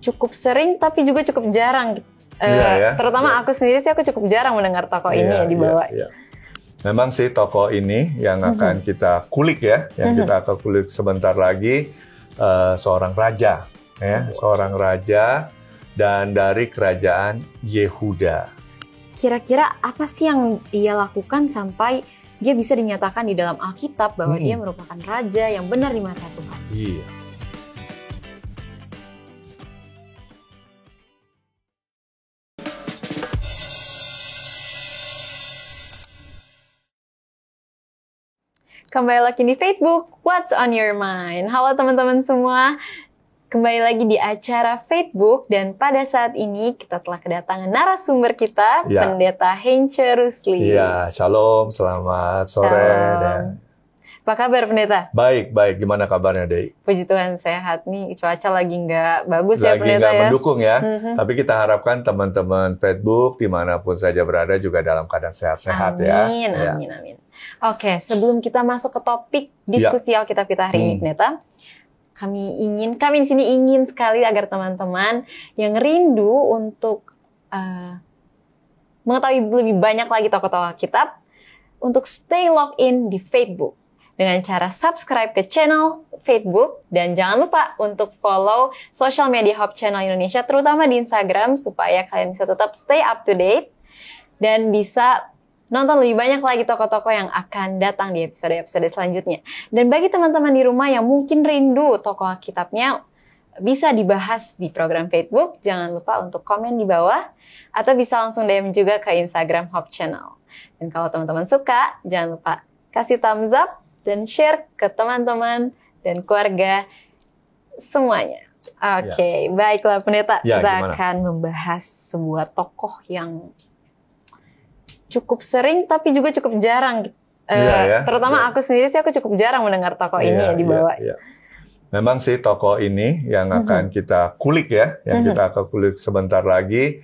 cukup sering tapi juga cukup jarang. Terutama aku sendiri sih, aku cukup jarang mendengar tokoh ini ya dibawa. Memang sih tokoh ini yang akan kita kulik ya, yang kita akan kulik sebentar lagi, seorang raja, ya, seorang raja dan dari kerajaan Yehuda. Kira-kira apa sih yang ia lakukan sampai dia bisa dinyatakan di dalam Alkitab bahwa dia merupakan raja yang benar di mata Tuhan? Iya. Kembali lagi di Facebook, What's on your mind? Halo teman-teman semua, kembali lagi di acara Facebook dan pada saat ini kita telah kedatangan narasumber kita, Pendeta Heinze Rusli. Iya, shalom, selamat sore. Dan... Apa kabar Pendeta? Baik, baik. Gimana kabarnya, Dei? Puji Tuhan sehat nih, cuaca lagi nggak bagus lagi ya Pendeta ya. Lagi nggak mendukung ya, tapi kita harapkan teman-teman Facebook dimanapun saja berada juga dalam keadaan sehat-sehat ya. Amin. Oke, sebelum kita masuk ke topik diskusi Alkitab kita hari ini, Pendeta, kami di sini ingin sekali agar teman-teman yang rindu untuk mengetahui lebih banyak lagi tokoh-tokoh Alkitab, untuk stay log in di Facebook dengan cara subscribe ke channel Facebook dan jangan lupa untuk follow social media Hope Channel Indonesia, terutama di Instagram, supaya kalian bisa tetap stay up to date dan bisa nonton lebih banyak lagi tokoh-tokoh yang akan datang di episode-episode selanjutnya. Dan bagi teman-teman di rumah yang mungkin rindu tokoh Alkitabnya bisa dibahas di program Facebook, jangan lupa untuk komen di bawah atau bisa langsung DM juga ke Instagram Hope Channel. Dan kalau teman-teman suka, jangan lupa kasih thumbs up dan share ke teman-teman dan keluarga semuanya. Oke, baiklah Pendeta, kita akan membahas sebuah tokoh yang cukup sering tapi juga cukup jarang. Terutama aku sendiri sih, aku cukup jarang mendengar tokoh ini ya dibawa. Memang sih tokoh ini yang akan kita kulik ya, yang kita akan kulik sebentar lagi,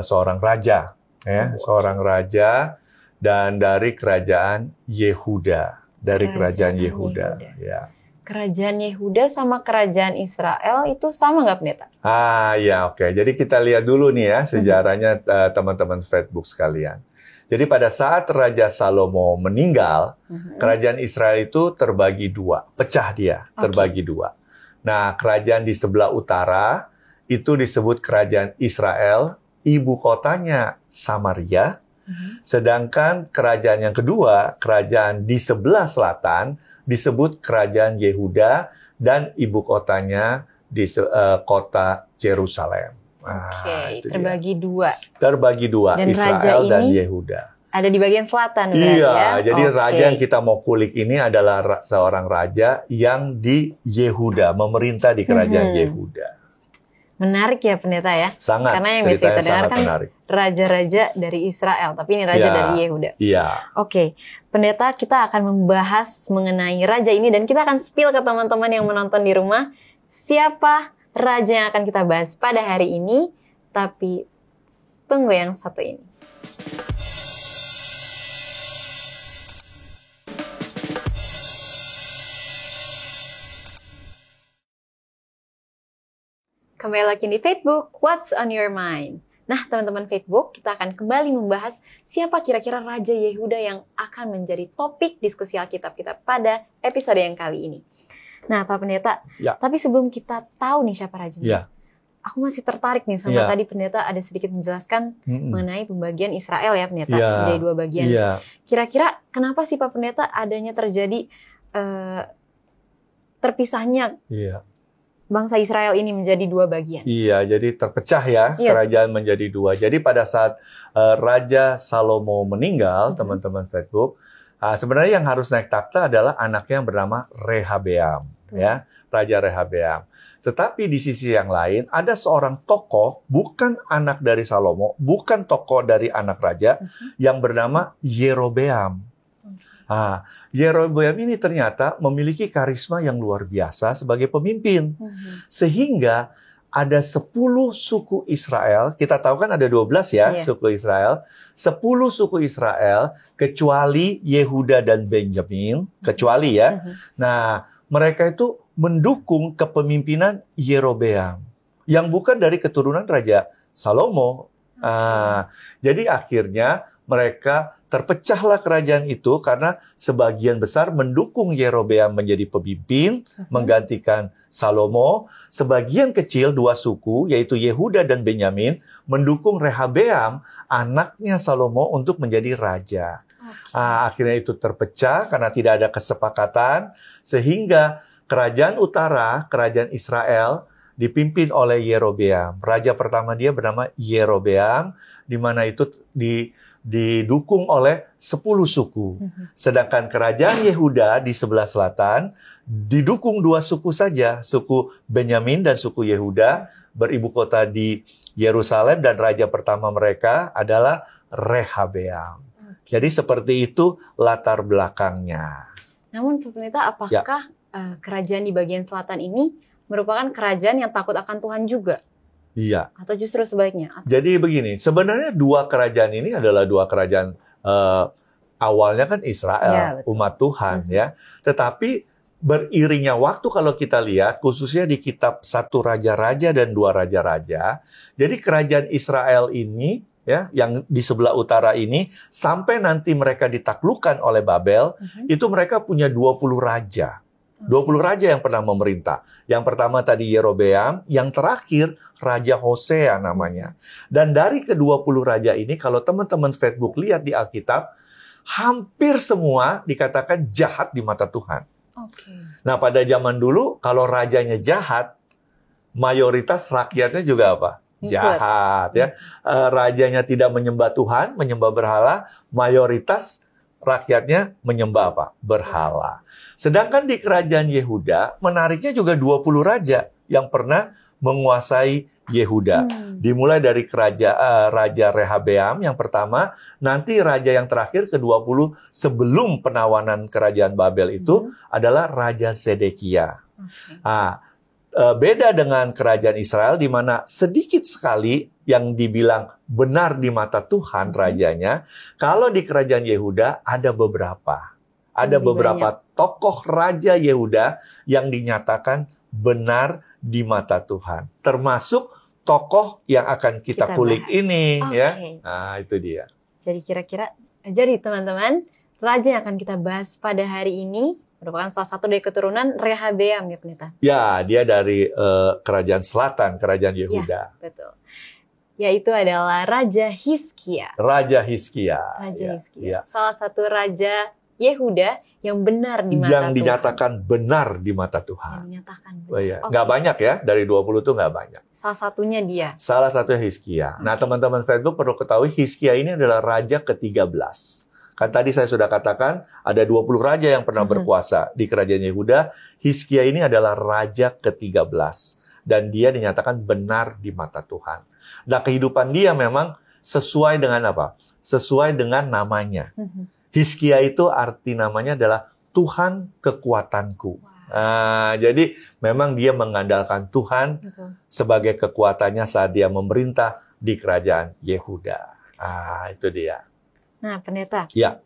seorang raja, ya, seorang raja dan dari kerajaan Yehuda, kerajaan Yehuda. Ya. Kerajaan Yehuda sama kerajaan Israel itu sama nggak Pendeta? Oke. Jadi kita lihat dulu nih ya sejarahnya teman-teman Facebook sekalian. Jadi pada saat Raja Salomo meninggal, kerajaan Israel itu terbagi dua, pecah dia, terbagi dua. Nah, kerajaan di sebelah utara itu disebut kerajaan Israel, ibu kotanya Samaria. Sedangkan kerajaan yang kedua, kerajaan di sebelah selatan, disebut kerajaan Yehuda dan ibu kotanya di kota Yerusalem. Terbagi dua. Terbagi dua, dan Israel dan Yehuda. Ada di bagian selatan berarti ya? Jadi raja yang kita mau kulik ini adalah seorang raja yang di Yehuda, memerintah di kerajaan Yehuda. Menarik ya Pendeta ya? Sangat, karena yang biasa kita dengar kan raja-raja dari Israel, tapi ini raja dari Yehuda. Oke, Pendeta, kita akan membahas mengenai raja ini dan kita akan spill ke teman-teman yang menonton di rumah siapa raja yang akan kita bahas pada hari ini, tapi tunggu yang satu ini. Kembali lagi di Facebook, What's on your mind? Nah, teman-teman Facebook, kita akan kembali membahas siapa kira-kira Raja Yehuda yang akan menjadi topik diskusi Alkitab kita pada episode yang kali ini. Nah, Pak Pendeta, tapi sebelum kita tahu nih siapa rajanya, aku masih tertarik nih sama tadi Pendeta ada sedikit menjelaskan mengenai pembagian Israel ya Pendeta, menjadi dua bagian. Kira-kira kenapa sih Pak Pendeta adanya terjadi terpisahnya bangsa Israel ini menjadi dua bagian? Jadi terpecah ya, kerajaan menjadi dua. Jadi pada saat Raja Salomo meninggal, teman-teman Facebook, sebenarnya yang harus naik takhta adalah anaknya yang bernama Rehabeam, ya, Raja Rehabeam. Tetapi di sisi yang lain ada seorang tokoh, bukan anak dari Salomo, bukan tokoh dari anak raja, yang bernama Yerobeam. Yerobeam ini ternyata memiliki karisma yang luar biasa sebagai pemimpin. Sehingga ada 10 suku Israel, kita tahu kan ada 12 ya suku Israel, 10 suku Israel, kecuali Yehuda dan Benjamin, kecuali ya. Nah, mereka itu mendukung kepemimpinan Yerobeam. yang bukan dari keturunan Raja Salomo. Jadi akhirnya mereka terpecahlah kerajaan itu karena sebagian besar mendukung Yerobeam menjadi pemimpin, menggantikan Salomo. Sebagian kecil, 2 suku, yaitu Yehuda dan Benyamin, mendukung Rehabeam, anaknya Salomo, untuk menjadi raja. Akhirnya itu terpecah karena tidak ada kesepakatan, sehingga kerajaan utara, kerajaan Israel, dipimpin oleh Yerobeam. Raja pertama dia bernama Yerobeam, di mana itu didukung oleh 10 suku. Sedangkan kerajaan Yehuda di sebelah selatan didukung 2 suku saja, suku Benyamin dan suku Yehuda, beribu kota di Yerusalem, dan raja pertama mereka adalah Rehabeam. Jadi seperti itu latar belakangnya. Namun Pak Pendeta, apakah kerajaan di bagian selatan ini merupakan kerajaan yang takut akan Tuhan juga? Iya. Atau justru sebaliknya? Jadi begini, sebenarnya 2 kerajaan ini adalah 2 kerajaan awalnya kan Israel, umat Tuhan ya. Tetapi beriringnya waktu kalau kita lihat, khususnya di kitab 1 Raja-Raja dan 2 Raja-Raja, jadi kerajaan Israel ini ya, yang di sebelah utara ini, sampai nanti mereka ditaklukkan oleh Babel, itu mereka punya 20 raja. 20 raja yang pernah memerintah. Yang pertama tadi Yerobeam, yang terakhir Raja Hosea namanya. Dan dari ke-20 raja ini, kalau teman-teman Facebook lihat di Alkitab, hampir semua dikatakan jahat di mata Tuhan. Nah, pada zaman dulu, kalau rajanya jahat, mayoritas rakyatnya juga apa? Jahat ya. Rajanya tidak menyembah Tuhan, menyembah berhala, mayoritas rakyatnya menyembah apa? Berhala. Sedangkan di kerajaan Yehuda, menariknya juga 20 raja yang pernah menguasai Yehuda. Dimulai dari Raja Rehabeam yang pertama, nanti raja yang terakhir ke-20 sebelum penawanan kerajaan Babel itu adalah Raja Zedekia. Beda dengan kerajaan Israel, di mana sedikit sekali yang dibilang benar di mata Tuhan rajanya. Kalau di kerajaan Yehuda ada beberapa. Ada beberapa tokoh raja Yehuda yang dinyatakan benar di mata Tuhan. Termasuk tokoh yang akan kita kulik bahas ini. Ya. Nah, itu dia. Jadi jadi teman-teman, raja yang akan kita bahas pada hari ini merupakan salah satu dari keturunan Rehabeam ya Pendeta? Ya, dia dari kerajaan selatan, kerajaan Yehuda. Ya, betul. Yaitu adalah Raja Hizkia. Raja Hizkia. Hizkia. Salah satu raja Yehuda yang benar di mata Tuhan. Yang dinyatakan benar di mata Tuhan. Yang dinyatakan benar. Nggak banyak ya, dari 20 itu nggak banyak. Salah satunya dia. Salah satunya Hizkia. Nah, teman-teman Facebook perlu ketahui, Hizkia ini adalah raja ke-13. Kan tadi saya sudah katakan, ada 20 raja yang pernah berkuasa di kerajaan Yehuda. Hizkia ini adalah raja ke-13. Dan dia dinyatakan benar di mata Tuhan. Nah, kehidupan dia memang sesuai dengan apa? Sesuai dengan namanya. Hizkia itu arti namanya adalah Tuhan kekuatanku. Jadi memang dia mengandalkan Tuhan sebagai kekuatannya saat dia memerintah di kerajaan Yehuda. Itu dia. Nah, Pendeta. Ya.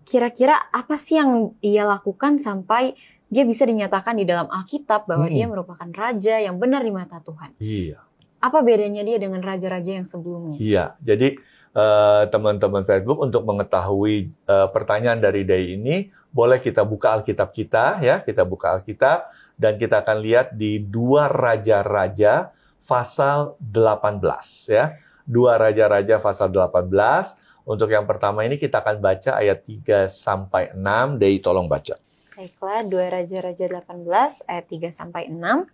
Kira-kira apa sih yang dia lakukan sampai dia bisa dinyatakan di dalam Alkitab bahwa dia merupakan raja yang benar di mata Tuhan? Iya. Apa bedanya dia dengan raja-raja yang sebelumnya? Iya, jadi teman-teman Facebook untuk mengetahui pertanyaan dari Day ini, boleh kita buka Alkitab kita, ya, kita buka Alkitab, dan kita akan lihat di 2 Raja-Raja pasal 18, ya. 2 Raja-Raja pasal 18. Untuk yang pertama ini kita akan baca ayat 3-6. Day, tolong baca. Baiklah, 2 Raja-Raja 18 ayat 3-6.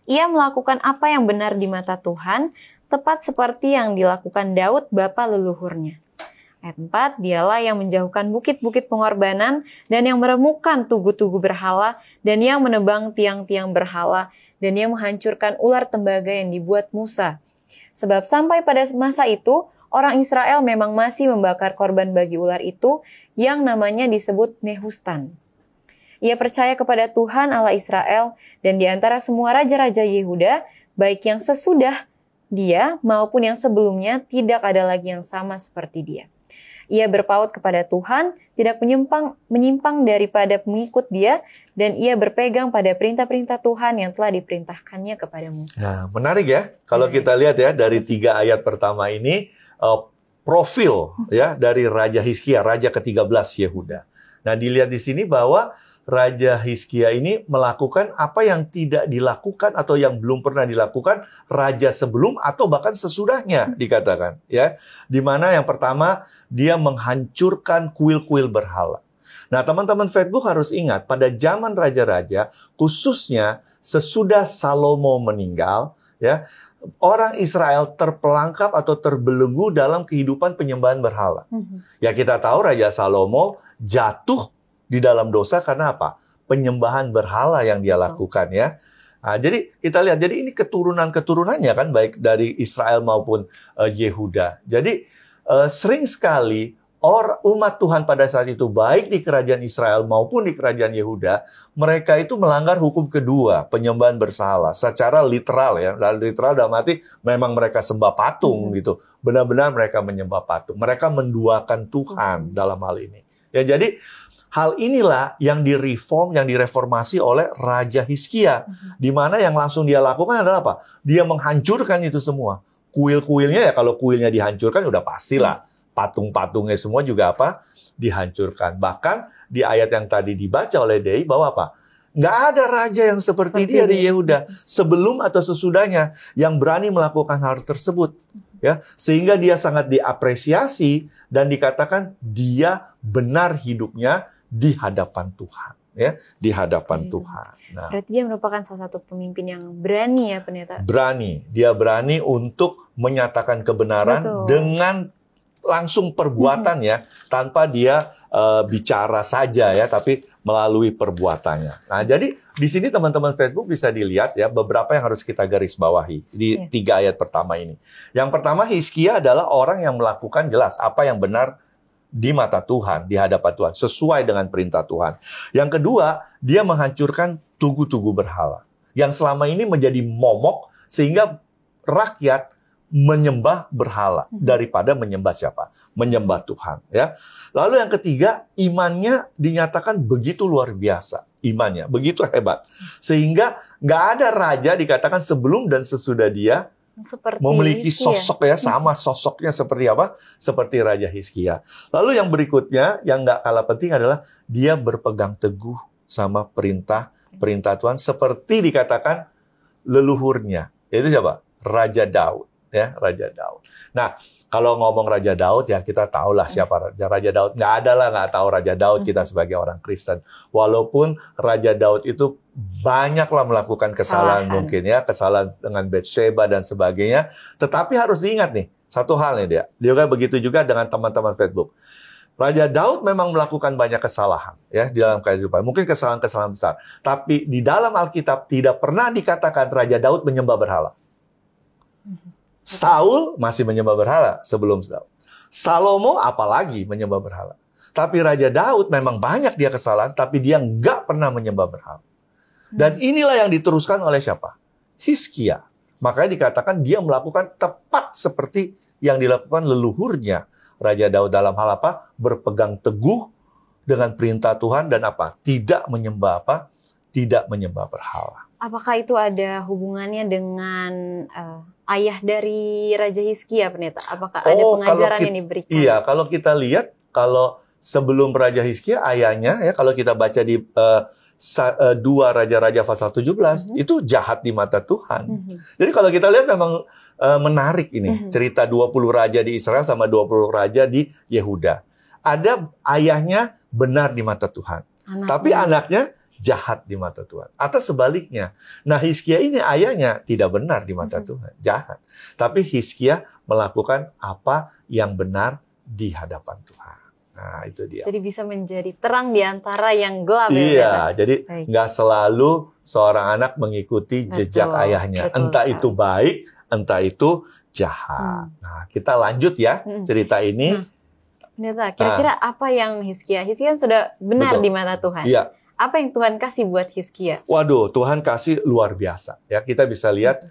Ia melakukan apa yang benar di mata Tuhan, tepat seperti yang dilakukan Daud bapa leluhurnya. Ayat 4, dialah yang menjauhkan bukit-bukit pengorbanan dan yang meremukkan tugu-tugu berhala dan yang menebang tiang-tiang berhala dan yang menghancurkan ular tembaga yang dibuat Musa. Sebab sampai pada masa itu, orang Israel memang masih membakar korban bagi ular itu yang namanya disebut Nehustan. Ia percaya kepada Tuhan Allah Israel, dan di antara semua raja-raja Yehuda, baik yang sesudah dia maupun yang sebelumnya, tidak ada lagi yang sama seperti dia. Ia berpaut kepada Tuhan, tidak menyimpang daripada mengikut Dia, dan ia berpegang pada perintah-perintah Tuhan yang telah diperintahkannya kepada Musa. Nah, menarik ya. Kalau kita lihat ya dari 3 ayat pertama ini, profil ya dari Raja Hizkia, Raja ke-13 Yehuda. Nah, dilihat di sini bahwa Raja Hizkia ini melakukan apa yang tidak dilakukan atau yang belum pernah dilakukan raja sebelum atau bahkan sesudahnya dikatakan ya. Di mana yang pertama dia menghancurkan kuil-kuil berhala. Nah, teman-teman Facebook harus ingat pada zaman raja-raja khususnya sesudah Salomo meninggal ya, orang Israel terperangkap atau terbelenggu dalam kehidupan penyembahan berhala. Ya kita tahu Raja Salomo jatuh di dalam dosa karena apa? Penyembahan berhala yang dia lakukan ya. Nah, jadi kita lihat, jadi ini keturunan-keturunannya kan baik dari Israel maupun Yehuda. Jadi sering sekali umat Tuhan pada saat itu baik di kerajaan Israel maupun di kerajaan Yehuda, mereka itu melanggar hukum kedua, penyembahan berhala secara literal ya. Literal dalam arti memang mereka sembah patung gitu. Benar-benar mereka menyembah patung. Mereka menduakan Tuhan dalam hal ini. Ya jadi hal inilah yang direform, yang direformasi oleh Raja Hizkia. Di mana yang langsung dia lakukan adalah apa? Dia menghancurkan itu semua. Kuil-kuilnya ya kalau kuilnya dihancurkan udah pastilah. Patung-patungnya semua juga apa? Dihancurkan. Bahkan di ayat yang tadi dibaca oleh Dei bahwa apa? Nggak ada raja yang seperti dia di Yehuda. Sebelum atau sesudahnya yang berani melakukan hal tersebut. Ya, sehingga dia sangat diapresiasi dan dikatakan dia benar hidupnya di hadapan Tuhan, ya, di hadapan Tuhan. Nah, berarti dia merupakan salah satu pemimpin yang berani ya, pendeta. Berani, dia berani untuk menyatakan kebenaran dengan langsung perbuatan ya, tanpa dia bicara saja ya, tapi melalui perbuatannya. Nah, jadi di sini teman-teman Facebook bisa dilihat ya beberapa yang harus kita garis bawahi di 3 ayat pertama ini. Yang pertama, Hizkia adalah orang yang melakukan jelas apa yang benar di mata Tuhan, di hadapan Tuhan, sesuai dengan perintah Tuhan. Yang kedua, dia menghancurkan tugu-tugu berhala yang selama ini menjadi momok sehingga rakyat menyembah berhala daripada menyembah siapa? Menyembah Tuhan, ya. Lalu yang ketiga, imannya dinyatakan begitu luar biasa, imannya begitu hebat, sehingga nggak ada raja dikatakan sebelum dan sesudah dia memiliki sosok ya, sama sosoknya seperti apa? Seperti Raja Hizkia. Lalu yang berikutnya, yang nggak kalah penting adalah dia berpegang teguh sama perintah Tuhan, seperti dikatakan leluhurnya. Itu siapa? Raja Daud. Ya, Raja Daud. Nah, kalau ngomong Raja Daud ya kita tahulah siapa Raja Daud. Nggak ada lah nggak tahu Raja Daud kita sebagai orang Kristen. Walaupun Raja Daud itu banyaklah melakukan kesalahan mungkin ya, kesalahan dengan Batsheba dan sebagainya. Tetapi harus diingat nih, satu hal nih dia juga begitu juga dengan teman-teman Facebook. Raja Daud memang melakukan banyak kesalahan ya di dalam kehidupan. Mungkin kesalahan-kesalahan besar. Tapi di dalam Alkitab tidak pernah dikatakan Raja Daud menyembah berhala. Saul masih menyembah berhala sebelum Daud. Salomo apalagi menyembah berhala. Tapi Raja Daud memang banyak dia kesalahan, tapi dia nggak pernah menyembah berhala. Dan inilah yang diteruskan oleh siapa? Hizkia. Makanya dikatakan dia melakukan tepat seperti yang dilakukan leluhurnya Raja Daud dalam hal apa? Berpegang teguh dengan perintah Tuhan dan apa? Tidak menyembah apa? Tidak menyembah berhala. Apakah itu ada hubungannya dengan ayah dari Raja Hizkia, pendeta? Apakah ada pengajaran yang diberikan? Iya, kalau kita lihat, kalau sebelum Raja Hizkia, ayahnya, ya kalau kita baca di 2 Raja-Raja pasal 17, itu jahat di mata Tuhan. Jadi kalau kita lihat memang menarik ini, cerita 20 raja di Israel sama 20 raja di Yehuda. Ada ayahnya benar di mata Tuhan, tapi anaknya jahat di mata Tuhan. Atau sebaliknya. Nah, Hizkia ini ayahnya tidak benar di mata Tuhan, jahat. Tapi Hizkia melakukan apa yang benar di hadapan Tuhan. Nah, itu dia. Jadi bisa menjadi terang di antara yang gelap. Iya, jadi nggak selalu seorang anak mengikuti jejak ayahnya. Entah itu baik, entah itu jahat. Nah, kita lanjut ya cerita ini. Pendeta, kira-kira apa yang Hizkia sudah benar di mata Tuhan? Iya. Apa yang Tuhan kasih buat Hizkia? Waduh, Tuhan kasih luar biasa. Ya, kita bisa lihat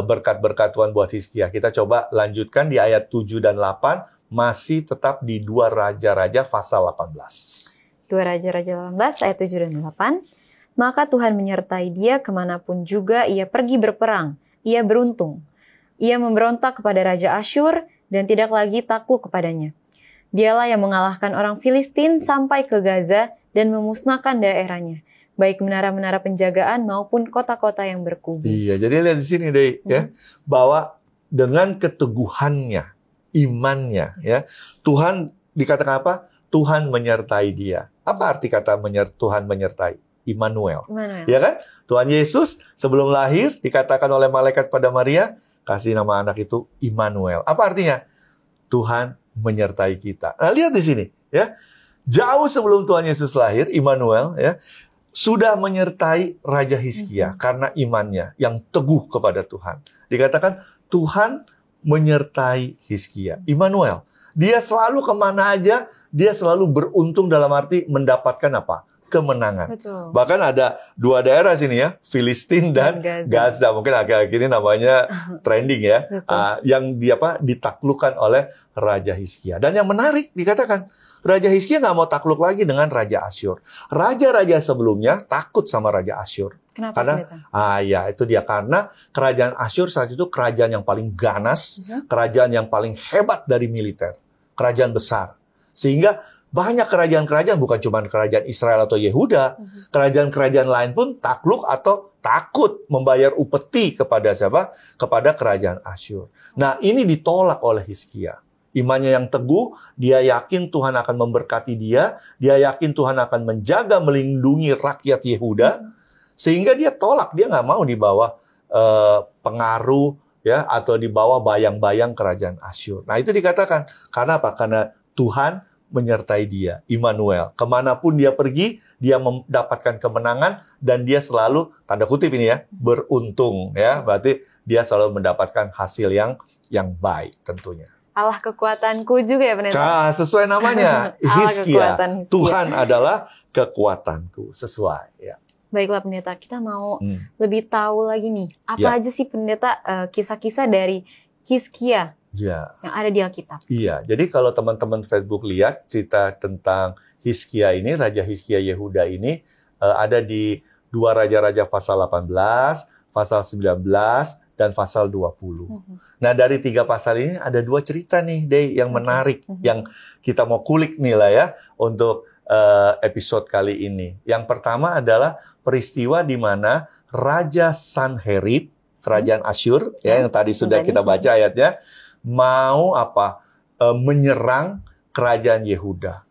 berkat-berkat Tuhan buat Hizkia. Kita coba lanjutkan di ayat 7 dan 8. masih tetap di 2 Raja-Raja pasal 18. 2 Raja-Raja 18 ayat 7 dan 8. Maka Tuhan menyertai dia kemanapun juga ia pergi berperang. Ia beruntung. Ia memberontak kepada Raja Asyur dan tidak lagi takluk kepadanya. Dialah yang mengalahkan orang Filistin sampai ke Gaza dan memusnahkan daerahnya, baik menara-menara penjagaan maupun kota-kota yang berkubu. Iya, jadi lihat di sini deh ya, bahwa dengan keteguhannya, imannya ya, Tuhan dikatakan apa? Tuhan menyertai dia. Apa arti kata Tuhan menyertai? Immanuel. Ya kan? Tuhan Yesus sebelum lahir dikatakan oleh malaikat pada Maria, kasih nama anak itu Immanuel. Apa artinya? Tuhan menyertai kita. Nah, lihat di sini ya. Jauh sebelum Tuhan Yesus lahir, Immanuel ya sudah menyertai Raja Hizkia karena imannya yang teguh kepada Tuhan. Dikatakan Tuhan menyertai Hizkia. Immanuel. Dia selalu kemana aja, dia selalu beruntung dalam arti mendapatkan apa? Kemenangan. Betul. Bahkan ada 2 daerah sini ya, Filistin dan Gaza. Mungkin akhir-akhir ini namanya trending ya, yang ditaklukkan oleh Raja Hizkia. Dan yang menarik dikatakan, Raja Hizkia nggak mau takluk lagi dengan Raja Asyur. Raja-raja sebelumnya takut sama Raja Asyur. Kenapa? Karena, itu dia. Karena kerajaan Asyur saat itu kerajaan yang paling ganas, kerajaan yang paling hebat dari militer, kerajaan besar. Sehingga banyak kerajaan-kerajaan, bukan cuma kerajaan Israel atau Yehuda, kerajaan-kerajaan lain pun takluk atau takut membayar upeti kepada siapa? Kepada kerajaan Asyur. Nah, ini ditolak oleh Hizkia. Imannya yang teguh, dia yakin Tuhan akan memberkati dia yakin Tuhan akan menjaga, melindungi rakyat Yehuda, sehingga dia tolak, dia nggak mau di bawah pengaruh ya atau di bawah bayang-bayang kerajaan Asyur. Nah, itu dikatakan, karena apa? Karena Tuhan menyertai dia, Immanuel. Kemanapun dia pergi, dia mendapatkan kemenangan dan dia selalu, tanda kutip ini ya, beruntung ya. Berarti dia selalu mendapatkan hasil yang baik tentunya. Allah kekuatanku juga ya pendeta. Sesuai namanya, Hizkia. Tuhan adalah kekuatanku, sesuai ya. Baiklah pendeta, kita mau lebih tahu lagi nih, apa aja sih pendeta kisah-kisah dari Hizkia? Ya. Yang ada di Alkitab. Iya, jadi kalau teman-teman Facebook lihat cerita tentang Hizkia ini, Raja Hizkia Yehuda ini ada di 2 Raja-Raja pasal 18, pasal 19, dan pasal 20. Nah, dari 3 pasal ini ada 2 cerita nih, Dey, yang menarik, yang kita mau kulik nih lah ya, untuk episode kali ini. Yang pertama adalah peristiwa di mana Raja Sanherib, kerajaan Asyur, ya, yang tadi sudah kita baca ayatnya, mau menyerang kerajaan Yehuda.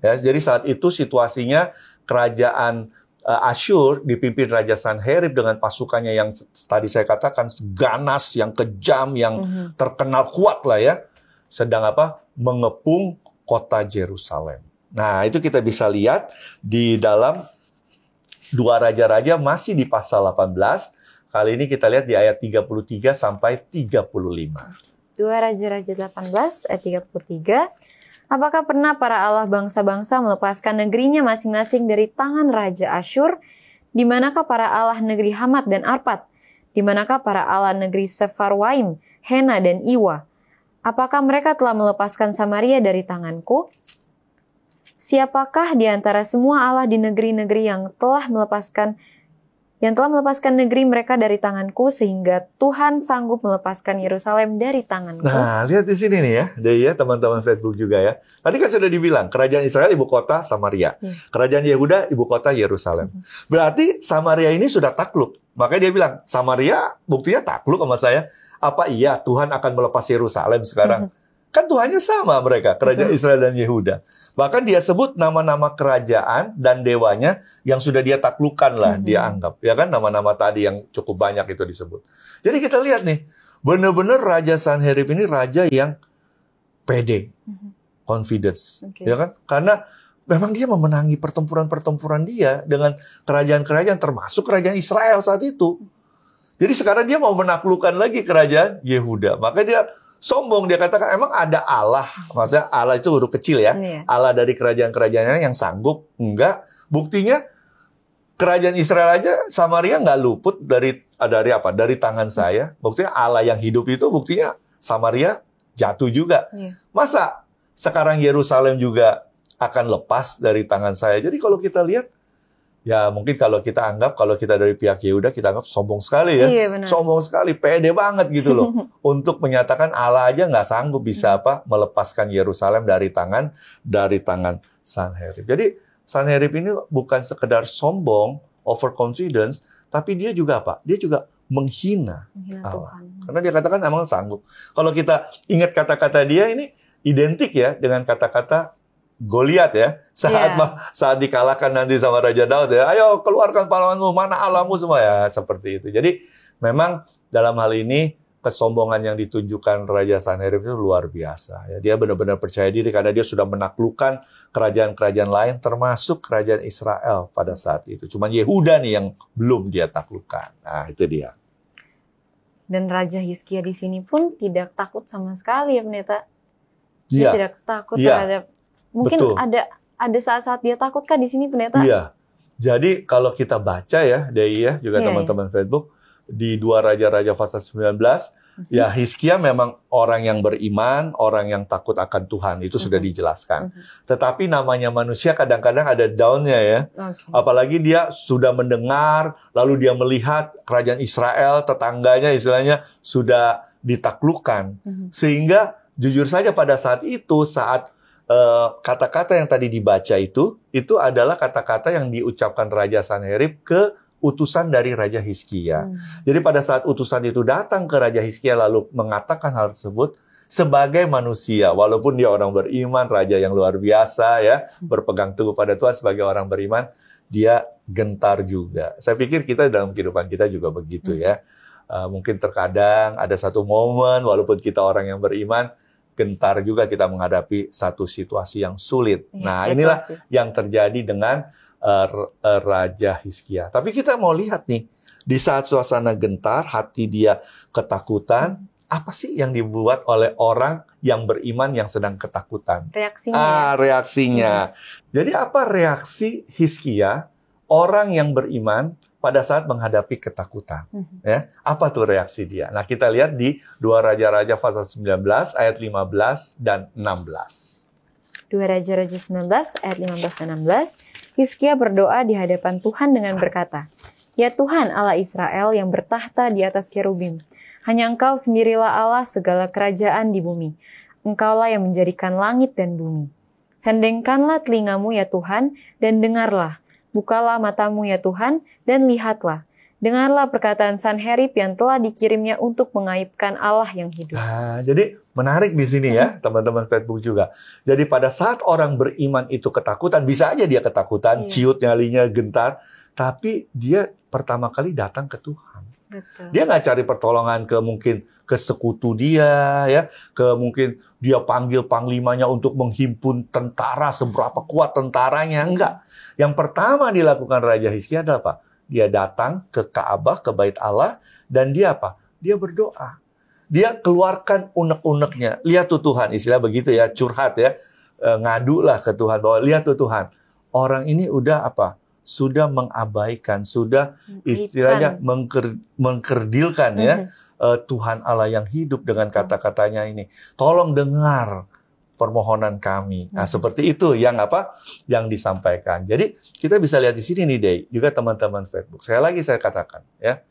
Ya, jadi saat itu situasinya kerajaan Asyur dipimpin Raja Sanherib dengan pasukannya yang tadi saya katakan ganas, yang kejam, yang terkenal kuat lah ya, sedang mengepung kota Yerusalem. Nah, itu kita bisa lihat di dalam 2 Raja-Raja masih di pasal 18. Kali ini kita lihat di ayat 33 sampai 35. 2 Raja-Raja 18 ayat 33. Apakah pernah para Allah bangsa-bangsa melepaskan negerinya masing-masing dari tangan Raja Asyur? Di manakah para Allah negeri Hamat dan Arpad? Di manakah para Allah negeri Sefarwaim, Hena dan Iwa? Apakah mereka telah melepaskan Samaria dari tanganku? Siapakah di antara semua Allah di negeri-negeri yang telah melepaskan negeri mereka dari tanganku, sehingga Tuhan sanggup melepaskan Yerusalem dari tanganku? Nah, lihat di sini nih ya, deh ya, teman-teman Facebook juga ya. Tadi kan sudah dibilang, kerajaan Israel ibu kota Samaria. Kerajaan Yehuda ibu kota Yerusalem. Berarti Samaria ini sudah takluk. Makanya dia bilang, Samaria buktinya takluk sama saya. Apa iya Tuhan akan melepas Yerusalem sekarang? Kan Tuhannya sama mereka, kerajaan Israel dan Yehuda. Bahkan dia sebut nama-nama kerajaan dan dewanya yang sudah dia taklukkan lah, dia anggap. Ya kan, nama-nama tadi yang cukup banyak itu disebut. Jadi kita lihat nih, benar-benar Raja Sanherib ini raja yang pede, confidence. Ya kan? Karena memang dia memenangi pertempuran-pertempuran dia dengan kerajaan-kerajaan, termasuk kerajaan Israel saat itu. Jadi sekarang dia mau menaklukkan lagi kerajaan Yehuda. Maka dia sombong, dia katakan emang ada Allah, maksudnya Allah itu huruf kecil ya, Allah dari kerajaan-kerajaan yang sanggup. Enggak, buktinya kerajaan Israel aja Samaria nggak luput dari tangan saya. Buktinya Allah yang hidup itu buktinya Samaria jatuh juga. Masa sekarang Yerusalem juga akan lepas dari tangan saya? Jadi kalau kita lihat, ya mungkin kalau kita anggap, kalau kita dari pihak Yehuda, kita anggap sombong sekali ya. Sombong sekali, pede banget gitu loh. Untuk menyatakan Allah aja nggak sanggup bisa melepaskan Yerusalem dari tangan Sanherib. Jadi Sanherib ini bukan sekedar sombong, overconfidence, tapi dia juga apa? Dia juga menghina Allah. Karena dia katakan emang sanggup. Kalau kita ingat kata-kata dia ini identik ya dengan kata-kata Goliat ya, saat dikalahkan nanti sama Raja Daud ya, ayo keluarkan pahlawanmu, mana Allahmu semua ya, seperti itu. Jadi memang dalam hal ini kesombongan yang ditunjukkan Raja Sanherib itu luar biasa. Ya, dia benar-benar percaya diri karena dia sudah menaklukkan kerajaan-kerajaan lain, termasuk kerajaan Israel pada saat itu. Cuman Yehuda nih yang belum dia taklukkan. Nah itu dia. Dan Raja Hizkia di sini pun tidak takut sama sekali ya pendeta. Dia tidak takut terhadap. Mungkin ada saat-saat dia takut kan di sini pendeta? Iya. Jadi kalau kita baca ya, Dei ya, juga teman-teman Facebook, di 2 Raja-Raja pasal 19, ya Hizkia memang orang yang beriman, orang yang takut akan Tuhan, itu sudah dijelaskan. Tetapi namanya manusia kadang-kadang ada down-nya ya. Apalagi dia sudah mendengar, lalu dia melihat kerajaan Israel, tetangganya istilahnya sudah ditaklukkan. Sehingga jujur saja pada saat itu, saat kata-kata yang tadi dibaca itu adalah kata-kata yang diucapkan Raja Sanherib ke utusan dari Raja Hizkia. Jadi pada saat utusan itu datang ke Raja Hizkia lalu mengatakan hal tersebut, sebagai manusia, walaupun dia orang beriman, raja yang luar biasa ya, berpegang teguh pada Tuhan sebagai orang beriman, dia gentar juga. Saya pikir kita dalam kehidupan kita juga begitu ya. Mungkin terkadang ada satu momen, walaupun kita orang yang beriman, gentar juga kita menghadapi satu situasi yang sulit. Nah, inilah yang terjadi dengan Raja Hizkia. Tapi kita mau lihat nih, di saat suasana gentar, hati dia ketakutan, apa sih yang dibuat oleh orang yang beriman yang sedang ketakutan? Reaksinya. Reaksinya. Jadi apa reaksi Hizkia, orang yang beriman, pada saat menghadapi ketakutan. Ya, apa tuh reaksi dia? Nah, kita lihat di 2 Raja-Raja pasal 19 ayat 15 dan 16. 2 Raja-Raja 19 ayat 15 dan 16. Hizkia berdoa di hadapan Tuhan dengan berkata, "Ya Tuhan Allah Israel yang bertahta di atas kerubim, hanya Engkau sendirilah Allah segala kerajaan di bumi. Engkaulah yang menjadikan langit dan bumi. Sendengkanlah telingamu ya Tuhan dan dengarlah. Bukalah matamu ya Tuhan, dan lihatlah. Dengarlah perkataan Sanherib yang telah dikirimnya untuk mengaibkan Allah yang hidup." Nah, jadi menarik di sini ya, teman-teman Facebook juga. Jadi pada saat orang beriman itu ketakutan, bisa aja dia ketakutan, ciut nyalinya, gentar, tapi dia pertama kali datang ke Tuhan. Dia nggak cari pertolongan ke sekutu dia, ya, mungkin dia panggil panglimanya untuk menghimpun tentara, seberapa kuat tentaranya, enggak. Yang pertama dilakukan Raja Hizkia adalah apa? Dia datang ke Ka'bah, ke Bait Allah, dan dia apa? Dia berdoa. Dia keluarkan unek-uneknya. Lihat tuh Tuhan, istilah begitu ya, curhat ya, ngadulah ke Tuhan bahwa lihat tuh Tuhan, orang ini udah apa? Sudah mengabaikan, sudah istilahnya mengkerdilkan ya Tuhan Allah yang hidup dengan kata-katanya ini. Tolong dengar permohonan kami. Nah, seperti itu yang apa? Yang disampaikan. Jadi kita bisa lihat di sini nih, Dei, juga teman-teman Facebook. Sekali lagi saya katakan ya,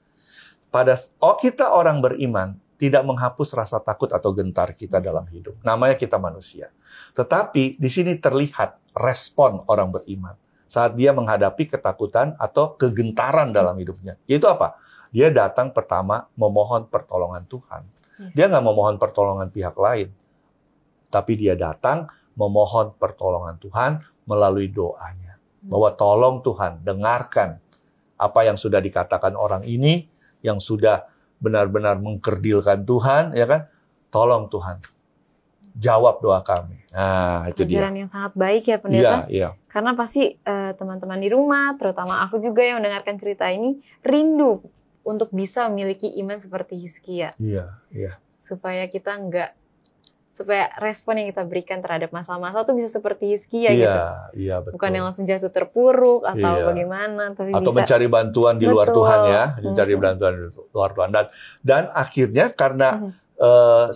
kita orang beriman tidak menghapus rasa takut atau gentar kita dalam hidup. Namanya kita manusia. Tetapi di sini terlihat respon orang beriman saat dia menghadapi ketakutan atau kegentaran dalam hidupnya. Yaitu apa? Dia datang pertama memohon pertolongan Tuhan. Dia nggak memohon pertolongan pihak lain. Tapi dia datang memohon pertolongan Tuhan melalui doanya. Bahwa tolong Tuhan, dengarkan apa yang sudah dikatakan orang ini, yang sudah benar-benar mengkerdilkan Tuhan, ya kan? Tolong Tuhan, jawab doa kami. Nah, itu dia. Ajaran yang sangat baik ya pendeta. Iya. Karena pasti teman-teman di rumah, terutama aku juga yang mendengarkan cerita ini, rindu untuk bisa memiliki iman seperti Hizkia. Iya. Supaya kita nggak supaya respon yang kita berikan terhadap masalah-masalah tuh bisa seperti Hizkia gitu. Iya, betul. Bukan yang langsung jatuh terpuruk atau Iya. bagaimana, tapi Atau bisa mencari bantuan di luar Betul. Tuhan ya, mencari bantuan di luar Tuhan. Dan akhirnya karena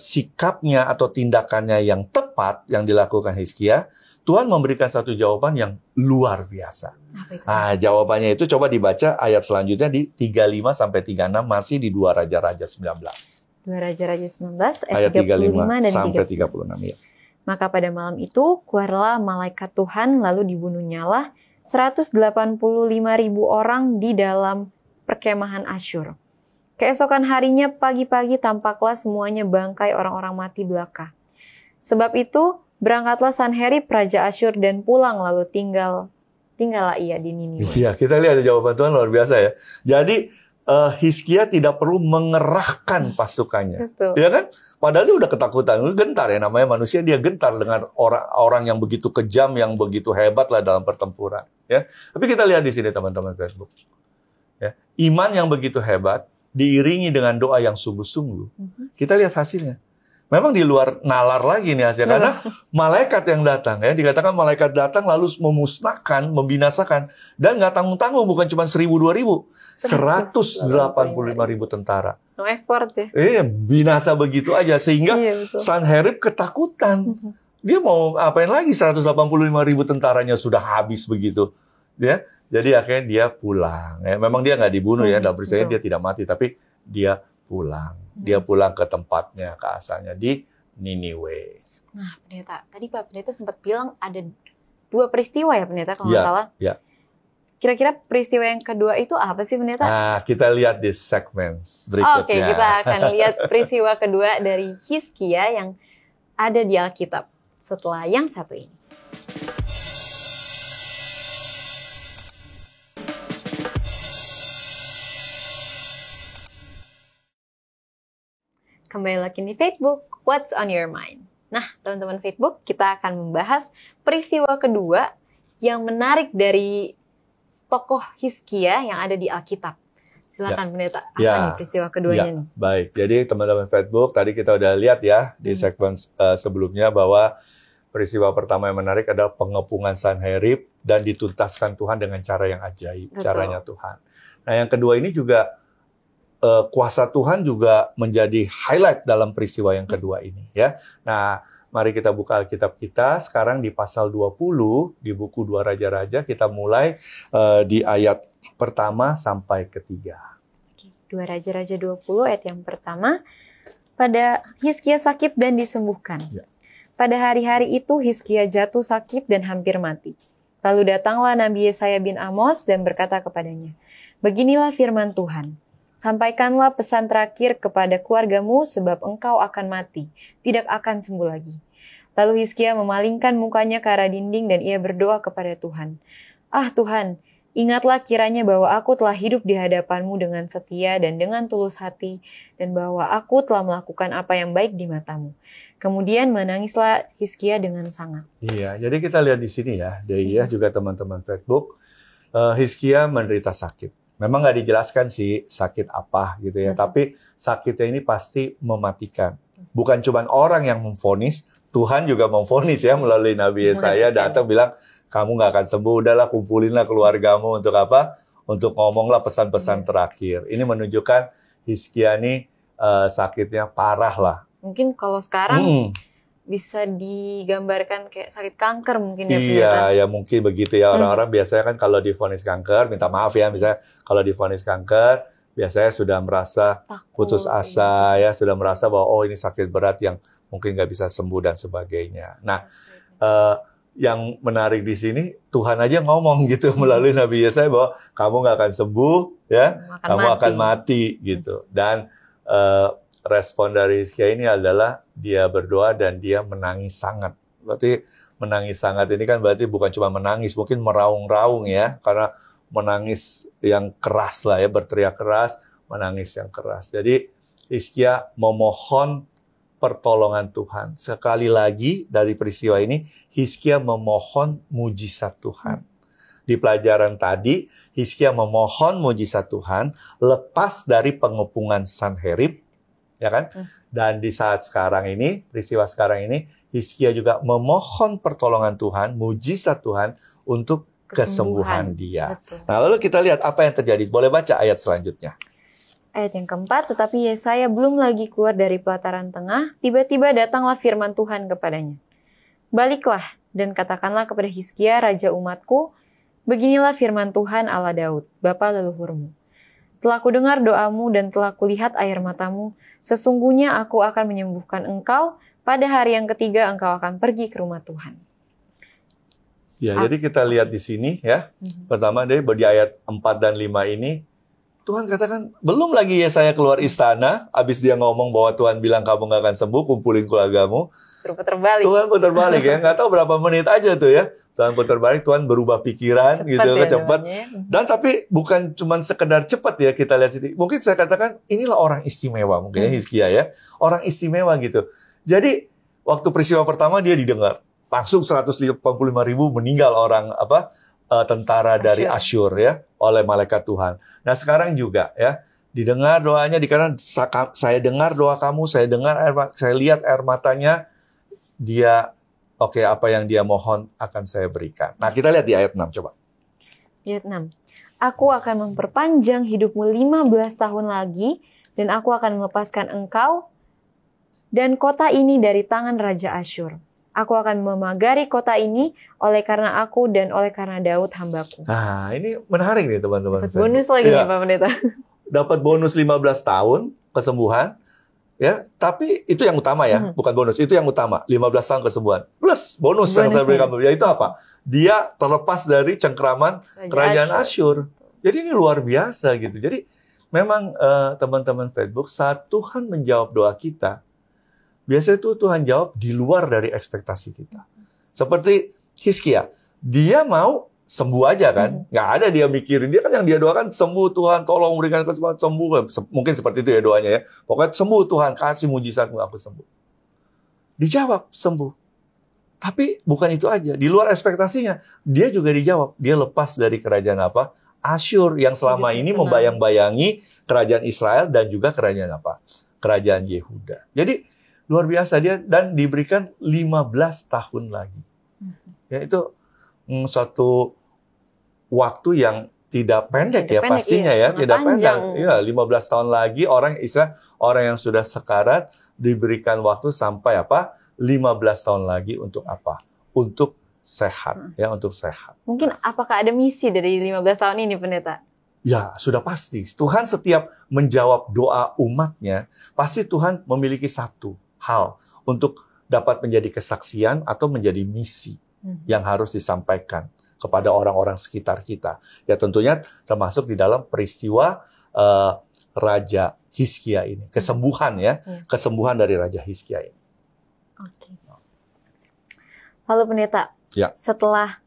sikapnya atau tindakannya yang tepat yang dilakukan Hizkia, Tuhan memberikan satu jawaban yang luar biasa. Apa itu? Nah, jawabannya itu coba dibaca ayat selanjutnya di 35 sampai 36 masih di 2 Raja-Raja 19. 2 Raja-Raja 19 Ayat 35 dan sampai 36. 36 ya. Maka pada malam itu keluarlah malaikat Tuhan lalu dibunuhnyalah 185.000 orang di dalam perkemahan Asyur. Keesokan harinya pagi-pagi tampaklah semuanya bangkai orang-orang mati belaka. Sebab itu berangkatlah Sanherib Raja Asyur dan pulang lalu tinggallah ia di Niniwe. Iya, kita lihat jawaban Tuhan luar biasa ya. Jadi Hizkia tidak perlu mengerahkan pasukannya. Betul. Ya kan? Padahal dia udah ketakutan, gentar ya, namanya manusia, dia gentar dengan orang yang begitu kejam, yang begitu hebat lah dalam pertempuran. Ya, tapi kita lihat di sini teman-teman Facebook. Ya, iman yang begitu hebat diiringi dengan doa yang sungguh-sungguh. Kita lihat hasilnya. Memang di luar nalar lagi nih hasilnya, karena malaikat yang datang ya, dikatakan malaikat datang lalu memusnahkan, membinasakan, dan nggak tanggung-tanggung, bukan cuma 1.000-2.000, 185.000 tentara. No effort ya. Binasa begitu aja sehingga Sanherib ketakutan. Dia mau apain lagi, 185.000 tentaranya sudah habis begitu. Ya, jadi akhirnya dia pulang. Ya, memang dia nggak dibunuh ya, dalam peristiwa dia tidak mati, tapi dia pulang. Dia pulang ke tempatnya, ke asalnya di Niniwe. Nah, pendeta, tadi Pak Pendeta sempat bilang ada 2 peristiwa ya pendeta kalau nggak salah. Ya. Kira-kira peristiwa yang kedua itu apa sih pendeta? Nah, kita lihat di segmen berikutnya. Oke, kita akan lihat peristiwa kedua dari Hizkia yang ada di Alkitab setelah yang satu ini. Kembali lagi di Facebook, What's on your mind? Nah, teman-teman Facebook, kita akan membahas peristiwa kedua yang menarik dari tokoh Hizkia yang ada di Alkitab. Silakan pendeta, apa nih peristiwa keduanya nih? Baik, jadi teman-teman Facebook, tadi kita udah lihat ya di segmen sebelumnya bahwa peristiwa pertama yang menarik adalah pengepungan Sanherib dan dituntaskan Tuhan dengan cara yang ajaib, caranya Tuhan. Nah, yang kedua ini juga kuasa Tuhan juga menjadi highlight dalam peristiwa yang kedua ini ya. Nah, mari kita buka Alkitab kita sekarang di pasal 20 di buku 2 Raja-Raja, kita mulai di ayat pertama sampai ketiga. 2 Raja-Raja 20 ayat yang pertama. Pada Hizkia sakit dan disembuhkan. Ya. Pada hari-hari itu Hizkia jatuh sakit dan hampir mati. Lalu datanglah Nabi Yesaya bin Amos dan berkata kepadanya, "Beginilah firman Tuhan. Sampaikanlah pesan terakhir kepada keluargamu sebab engkau akan mati, tidak akan sembuh lagi." Lalu Hizkia memalingkan mukanya ke arah dinding dan ia berdoa kepada Tuhan. "Ah Tuhan, ingatlah kiranya bahwa aku telah hidup di hadapan-Mu dengan setia dan dengan tulus hati, dan bahwa aku telah melakukan apa yang baik di mata-Mu." Kemudian menangislah Hizkia dengan sangat. Iya, jadi kita lihat di sini ya, Deia juga teman-teman Facebook, Hizkia menderita sakit. Memang nggak dijelaskan sih sakit apa gitu ya, tapi sakitnya ini pasti mematikan. Bukan cuma orang yang memvonis, Tuhan juga memvonis ya melalui Nabi Yesaya datang bilang, kamu nggak akan sembuh, udahlah kumpulinlah keluargamu untuk apa? Untuk ngomonglah pesan-pesan terakhir. Ini menunjukkan Hizkia ini sakitnya parah lah. Mungkin kalau sekarang bisa digambarkan kayak sakit kanker mungkin ya. Iya, ya mungkin begitu ya. Orang-orang biasanya kan kalau divonis kanker, minta maaf ya, misalnya kalau divonis kanker, biasanya sudah merasa putus asa ya, sudah merasa bahwa oh ini sakit berat yang mungkin nggak bisa sembuh dan sebagainya. Nah, yang menarik di sini Tuhan aja ngomong gitu melalui Nabi Yesaya bahwa kamu nggak akan sembuh ya, kamu akan mati gitu. Dan respon dari Hizkia ini adalah dia berdoa dan dia menangis sangat. Berarti menangis sangat ini kan berarti bukan cuma menangis, mungkin meraung-raung ya, karena menangis yang keras lah ya, berteriak keras, menangis yang keras. Jadi Hizkia memohon pertolongan Tuhan. Sekali lagi dari peristiwa ini, Hizkia memohon mujizat Tuhan. Di pelajaran tadi, Hizkia memohon mujizat Tuhan lepas dari pengepungan Sanherib, ya kan? Dan di saat sekarang ini, peristiwa sekarang ini, Hizkia juga memohon pertolongan Tuhan, mujizat Tuhan untuk kesembuhan dia. Betul. Nah, lalu kita lihat apa yang terjadi. Boleh baca ayat selanjutnya. Ayat yang keempat, tetapi Yesaya belum lagi keluar dari pelataran tengah, tiba-tiba datanglah firman Tuhan kepadanya. Baliklah dan katakanlah kepada Hizkia, raja umatku, beginilah firman Tuhan Allah Daud, bapa leluhurmu. Telah kudengar doamu dan telah kulihat air matamu, sesungguhnya aku akan menyembuhkan engkau, pada hari yang ketiga engkau akan pergi ke rumah Tuhan. Ya, jadi kita lihat di sini ya. Pertama di ayat 4 dan 5 ini, Tuhan katakan, belum lagi Yesaya keluar istana, habis dia ngomong bahwa Tuhan bilang kamu nggak akan sembuh, kumpulin keluargamu. Putar balik. Tuhan putar balik ya, nggak tahu berapa menit aja tuh ya. Tuhan putar balik, Tuhan berubah pikiran Cepat gitu, ya, cepat. Dan tapi bukan cuma sekedar cepat ya kita lihat sini. Mungkin saya katakan inilah orang istimewa mungkin ya Hizkia ya, orang istimewa gitu. Jadi waktu peristiwa pertama dia didengar, langsung 185.000 meninggal orang tentara dari Asyur ya oleh malaikat Tuhan. Nah sekarang juga ya didengar doanya, dikatakan saya dengar doa kamu, saya lihat air matanya, dia oke, apa yang dia mohon akan saya berikan. Nah kita lihat di ayat 6 coba. Ayat 6. Aku akan memperpanjang hidupmu 15 tahun lagi dan aku akan melepaskan engkau dan kota ini dari tangan Raja Asyur. Aku akan memagari kota ini oleh karena aku dan oleh karena Daud hambaku. Nah, ini menarik nih teman-teman. Dapat bonus lagi nih Pak Pendeta. Dapat bonus 15 tahun kesembuhan, ya. Tapi itu yang utama ya, bukan bonus. Itu yang utama, 15 tahun kesembuhan. Plus bonus yang saya berikan. Yaitu apa? Dia terlepas dari cengkraman kerajaan Asyur. Jadi ini luar biasa gitu. Jadi memang teman-teman Facebook, saat Tuhan menjawab doa kita, biasanya itu Tuhan jawab di luar dari ekspektasi kita. Seperti Hizkia, dia mau sembuh aja kan, nggak ada dia mikirin, dia kan yang dia doakan sembuh Tuhan, tolong berikan kesembuhan, sembuh. Mungkin seperti itu ya doanya ya. Pokoknya sembuh Tuhan, kasih mujizatmu aku sembuh. Dijawab sembuh. Tapi bukan itu aja, di luar ekspektasinya, dia juga dijawab, dia lepas dari kerajaan apa? Asyur yang selama ini membayang-bayangi kerajaan Israel dan juga kerajaan apa? Kerajaan Yehuda. Jadi luar biasa dia dan diberikan 15 tahun lagi. Ya itu satu waktu yang tidak pendek ya pastinya ya, tidak pendek. Ya, 15 tahun lagi orang Israel, orang yang sudah sekarat diberikan waktu sampai 15 tahun lagi untuk apa? Untuk sehat ya, untuk sehat. Mungkin apakah ada misi dari 15 tahun ini Pendeta? Ya, sudah pasti. Tuhan setiap menjawab doa umatnya, pasti Tuhan memiliki satu hal untuk dapat menjadi kesaksian atau menjadi misi yang harus disampaikan kepada orang-orang sekitar kita. Ya tentunya termasuk di dalam peristiwa Raja Hizkia ini. Kesembuhan ya, kesembuhan dari Raja Hizkia ini. Oke. Lalu Pendeta, setelah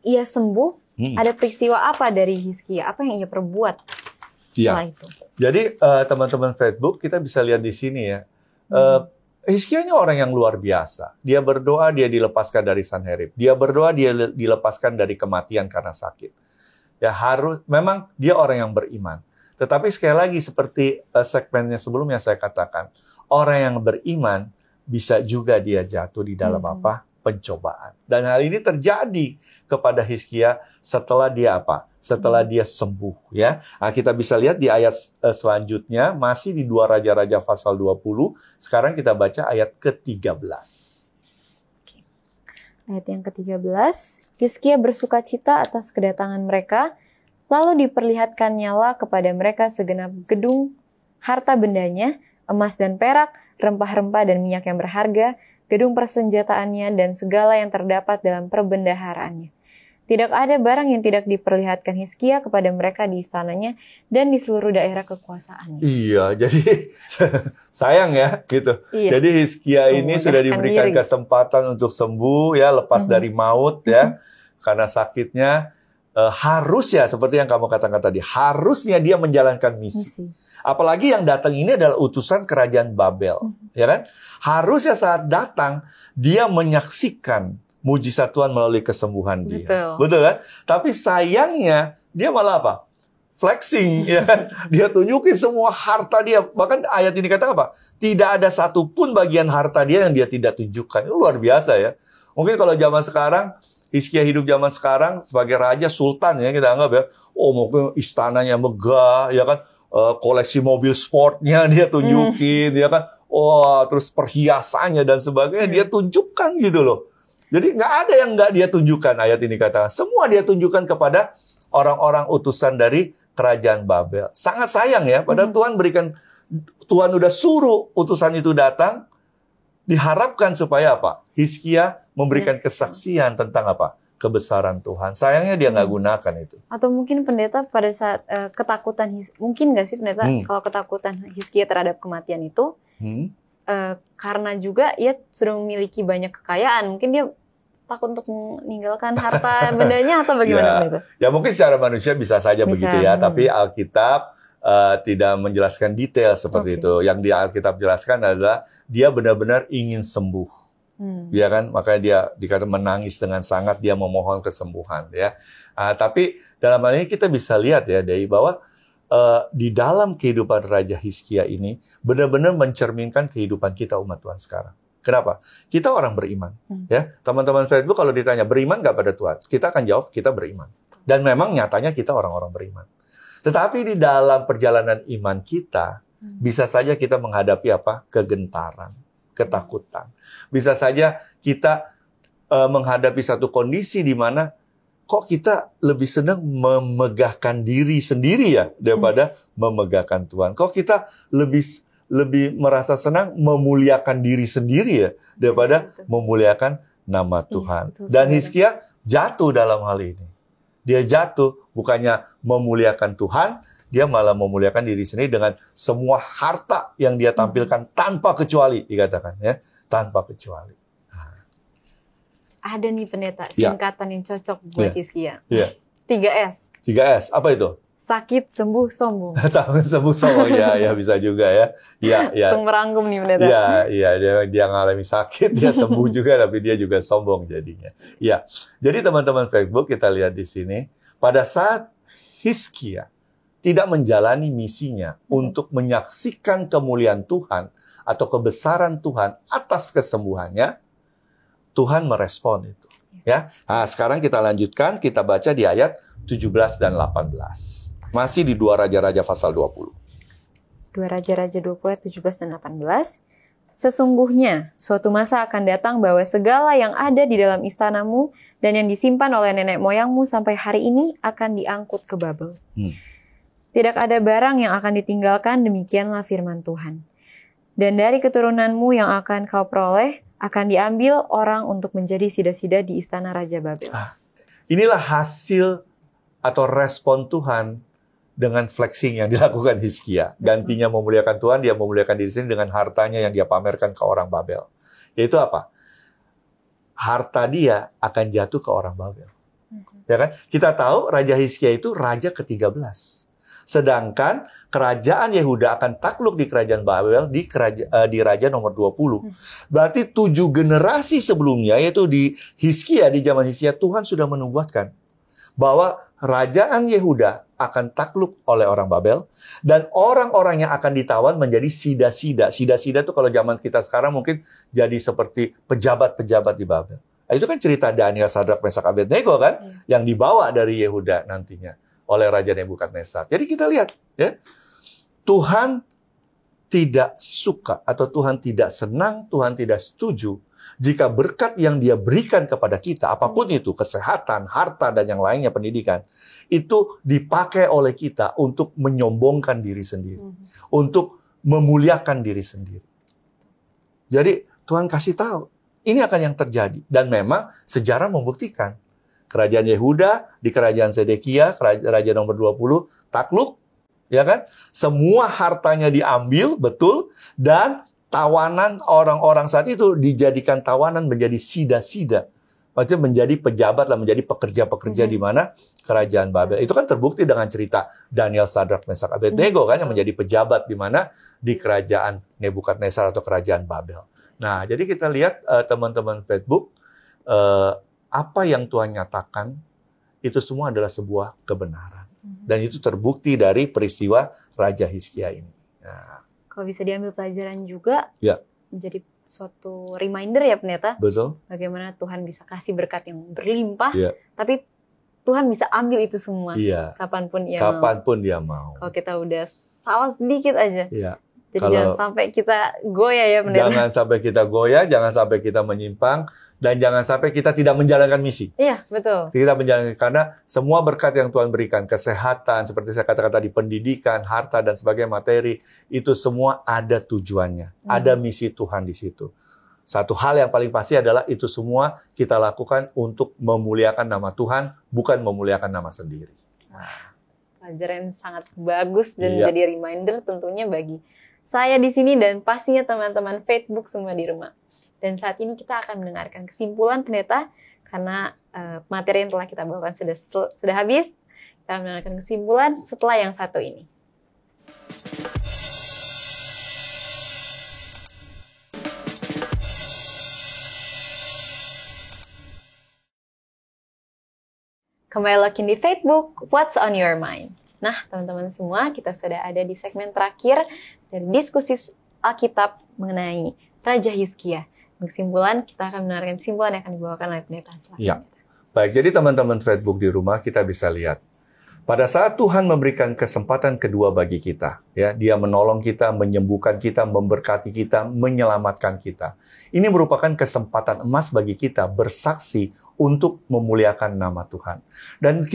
ia sembuh, ada peristiwa apa dari Hizkia? Apa yang ia perbuat setelah itu? Jadi teman-teman Facebook, kita bisa lihat di sini ya. Hizkia ini orang yang luar biasa. Dia berdoa, dia dilepaskan dari Sanherib. Dia berdoa, dia dilepaskan dari kematian karena sakit. Ya memang dia orang yang beriman. Tetapi sekali lagi seperti segmennya sebelumnya saya katakan, orang yang beriman bisa juga dia jatuh di dalam pencobaan. Dan hal ini terjadi kepada Hizkia setelah dia setelah dia sembuh ya. Nah, kita bisa lihat di ayat selanjutnya masih di 2 Raja-Raja pasal 20. Sekarang kita baca ayat ke-13. Ayat yang ke-13, Hizkia bersukacita atas kedatangan mereka, lalu diperlihatkannyalah kepada mereka segenap gedung harta bendanya, emas dan perak, rempah-rempah dan minyak yang berharga, gedung persenjataannya dan segala yang terdapat dalam perbendaharaannya. Tidak ada barang yang tidak diperlihatkan Hizkia kepada mereka di istananya dan di seluruh daerah kekuasaannya. Iya, jadi sayang ya gitu. Iya. Jadi Hizkia ini sudah diberikan kesempatan untuk sembuh ya, lepas dari maut ya, karena sakitnya. Harusnya seperti yang kamu katakan tadi, harusnya dia menjalankan misi. Apalagi yang datang ini adalah utusan kerajaan Babel, ya kan? Harusnya saat datang dia menyaksikan mujizat Tuhan melalui kesembuhan dia. Betul kan? Tapi sayangnya dia malah apa? flexing, ya kan? Dia tunjukin semua harta dia. Bahkan ayat ini kata apa? Tidak ada satupun bagian harta dia yang dia tidak tunjukkan. Itu luar biasa ya. Mungkin kalau zaman sekarang, Hizkia hidup zaman sekarang sebagai raja sultan ya kita anggap ya. Oh mungkin istananya megah, ya kan? Koleksi mobil sportnya dia tunjukin, ya kan? Oh terus perhiasannya dan sebagainya dia tunjukkan gitu loh. Jadi nggak ada yang nggak dia tunjukkan, ayat ini katakan. Semua dia tunjukkan kepada orang-orang utusan dari kerajaan Babel. Sangat sayang ya, padahal Tuhan udah suruh utusan itu datang, diharapkan supaya apa? Hizkia memberikan kesaksian tentang apa? Kebesaran Tuhan. Sayangnya dia nggak gunakan itu. Atau mungkin pendeta pada saat ketakutan, mungkin nggak sih pendeta kalau ketakutan Hizkia terhadap kematian itu, karena juga ia sudah memiliki banyak kekayaan, mungkin dia takut untuk meninggalkan harta bendanya atau bagaimana pendeta? Ya mungkin secara manusia bisa saja begitu ya, tapi Alkitab tidak menjelaskan detail seperti itu. Yang di Alkitab jelaskan adalah dia benar-benar ingin sembuh. Ya kan, makanya dia dikatakan menangis dengan sangat, dia memohon kesembuhan ya. Tapi dalam hal ini kita bisa lihat ya, Dei, bahwa di dalam kehidupan Raja Hizkia ini benar-benar mencerminkan kehidupan kita umat Tuhan sekarang. Kenapa? Kita orang beriman, ya. Teman-teman Facebook kalau ditanya beriman nggak pada Tuhan, kita akan jawab kita beriman. Dan memang nyatanya kita orang-orang beriman. Tetapi di dalam perjalanan iman kita bisa saja kita menghadapi apa? Kegentaran, ketakutan. Bisa saja kita menghadapi satu kondisi di mana kok kita lebih senang memegahkan diri sendiri ya daripada memegahkan Tuhan. Kok kita lebih merasa senang memuliakan diri sendiri ya daripada memuliakan nama Tuhan. Dan Hizkia jatuh dalam hal ini. Dia jatuh bukannya memuliakan Tuhan, dia malah memuliakan diri sendiri dengan semua harta yang dia tampilkan tanpa kecuali, dikatakan ya, tanpa kecuali. Ada nih pendeta singkatan yang cocok buat Hizkia. 3S. 3S, apa itu? Sakit, sembuh, sombong. Sembuh, sombong, ya bisa juga ya. Ya. Langsung merangkum nih pendeta. Ya, dia ngalami sakit, dia sembuh juga, tapi dia juga sombong jadinya. Ya, jadi teman-teman Facebook kita lihat di sini, pada saat Hizkia tidak menjalani misinya untuk menyaksikan kemuliaan Tuhan atau kebesaran Tuhan atas kesembuhannya, Tuhan merespon itu. Ya, nah, sekarang kita lanjutkan, kita baca di ayat 17 dan 18. Masih di 2 Raja-Raja pasal 20. 2 Raja-Raja 20 ayat 17 dan 18. Sesungguhnya suatu masa akan datang bahwa segala yang ada di dalam istanamu dan yang disimpan oleh nenek moyangmu sampai hari ini akan diangkut ke Babel. Tidak ada barang yang akan ditinggalkan, demikianlah firman Tuhan. Dan dari keturunanmu yang akan kau peroleh akan diambil orang untuk menjadi sida-sida di istana Raja Babel. Inilah hasil atau respon Tuhan dengan flexing yang dilakukan Hizkia. Gantinya memuliakan Tuhan, dia memuliakan diri sendiri dengan hartanya yang dia pamerkan ke orang Babel. Yaitu apa? Harta dia akan jatuh ke orang Babel. Ya kan? Kita tahu Raja Hizkia itu raja ke-13. Sedangkan kerajaan Yehuda akan takluk di kerajaan Babel di raja nomor 20. Berarti 7 generasi sebelumnya, yaitu di Hizkia, di zaman Hizkia, Tuhan sudah menubuatkan bahwa kerajaan Yehuda akan takluk oleh orang Babel, dan orang-orang yang akan ditawan menjadi sida-sida. Sida-sida itu kalau zaman kita sekarang mungkin jadi seperti pejabat-pejabat di Babel. Nah, itu kan cerita Daniel, Sadrak, Mesak, Abednego kan, yang dibawa dari Yehuda nantinya oleh Raja Nebukadnezar. Jadi kita lihat, ya, Tuhan tidak suka atau Tuhan tidak senang, Tuhan tidak setuju jika berkat yang dia berikan kepada kita, apapun itu, kesehatan, harta, dan yang lainnya, pendidikan, itu dipakai oleh kita untuk menyombongkan diri sendiri, untuk memuliakan diri sendiri. Jadi Tuhan kasih tahu, ini akan yang terjadi. Dan memang sejarah membuktikan. Kerajaan Yehuda, di kerajaan Sedekia, raja nomor 20, takluk, ya kan? Semua hartanya diambil, betul, dan tawanan orang-orang saat itu dijadikan tawanan menjadi sida-sida. Maksudnya menjadi pejabat lah, menjadi pekerja-pekerja di mana? Kerajaan Babel. Itu kan terbukti dengan cerita Daniel, Sadrak, Mesak, Abednego kan, yang menjadi pejabat di mana? Di kerajaan Nebukadnezar atau kerajaan Babel. Nah, jadi kita lihat teman-teman Facebook, apa yang Tuhan nyatakan, itu semua adalah sebuah kebenaran. Dan itu terbukti dari peristiwa Raja Hizkia ini. Nah, kalau bisa diambil pelajaran juga, ya, menjadi suatu reminder ya pendeta. betul. Bagaimana Tuhan bisa kasih berkat yang berlimpah, Ya. tapi Tuhan bisa ambil itu semua. Iya. Kapanpun Ia Kapanpun mau. Dia mau. Kalau kita udah salah sedikit aja. Iya. Jadi jangan sampai kita goyah ya pendeta. Jangan sampai kita goyah, jangan sampai kita menyimpang, dan jangan sampai kita tidak menjalankan misi. Iya, betul. Kita menjalankan, karena semua berkat yang Tuhan berikan, kesehatan, seperti saya katakan tadi, pendidikan, harta, dan sebagainya, materi, itu semua ada tujuannya. Ada misi Tuhan di situ. Satu hal yang paling pasti adalah itu semua kita lakukan untuk memuliakan nama Tuhan, bukan memuliakan nama sendiri. Nah. Pelajaran yang sangat bagus dan Iya. jadi reminder tentunya bagi saya di sini dan pastinya teman-teman Facebook semua di rumah. Dan saat ini kita akan mendengarkan kesimpulan pendeta karena materi yang telah kita bawakan sudah habis. Kita akan mendengarkan kesimpulan setelah yang satu ini. Kembali lagi di Facebook, What's on your mind? Nah, teman-teman semua, kita sudah ada di segmen terakhir dari diskusi Alkitab mengenai Raja Hizkia. Kesimpulan, kita akan mendengarkan kesimpulan yang akan dibawakan oleh pendeta selanjutnya. Ya. Baik, jadi teman-teman Facebook di rumah, kita bisa lihat. Pada saat Tuhan memberikan kesempatan kedua bagi kita, ya, Dia menolong kita, menyembuhkan kita, memberkati kita, menyelamatkan kita. Ini merupakan kesempatan emas bagi kita bersaksi untuk memuliakan nama Tuhan. Dan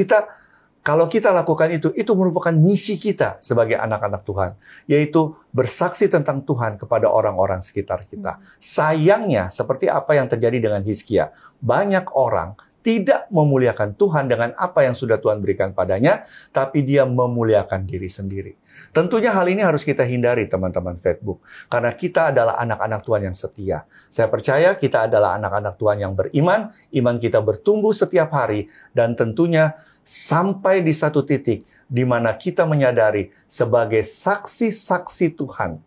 kalau kita lakukan itu merupakan misi kita sebagai anak-anak Tuhan, yaitu bersaksi tentang Tuhan kepada orang-orang sekitar kita. Sayangnya, seperti apa yang terjadi dengan Hizkia, banyak orang tidak memuliakan Tuhan dengan apa yang sudah Tuhan berikan padanya, tapi dia memuliakan diri sendiri. Tentunya hal ini harus kita hindari, teman-teman Facebook, karena kita adalah anak-anak Tuhan yang setia. Saya percaya kita adalah anak-anak Tuhan yang beriman, iman kita bertumbuh setiap hari, dan tentunya sampai di satu titik di mana kita menyadari sebagai saksi-saksi Tuhan,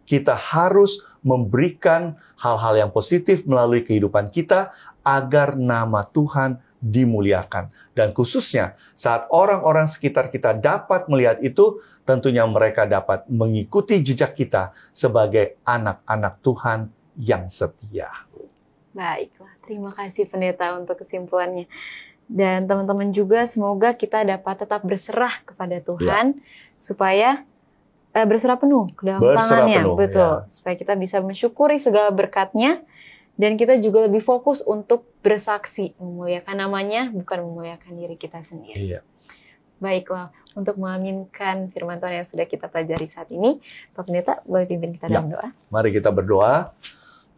kita harus memberikan hal-hal yang positif melalui kehidupan kita agar nama Tuhan dimuliakan. Dan khususnya saat orang-orang sekitar kita dapat melihat itu, tentunya mereka dapat mengikuti jejak kita sebagai anak-anak Tuhan yang setia. Baiklah, terima kasih pendeta untuk kesimpulannya. Dan teman-teman juga semoga kita dapat tetap berserah kepada Tuhan, supaya berserah penuh ke dalam tangannya, betul, supaya kita bisa mensyukuri segala berkatnya, dan kita juga lebih fokus untuk bersaksi, memuliakan namanya, bukan memuliakan diri kita sendiri. Iya. Baiklah, untuk mengaminkan firman Tuhan yang sudah kita pelajari saat ini, Pak Pendeta, boleh pimpin kita dalam doa? Mari kita berdoa.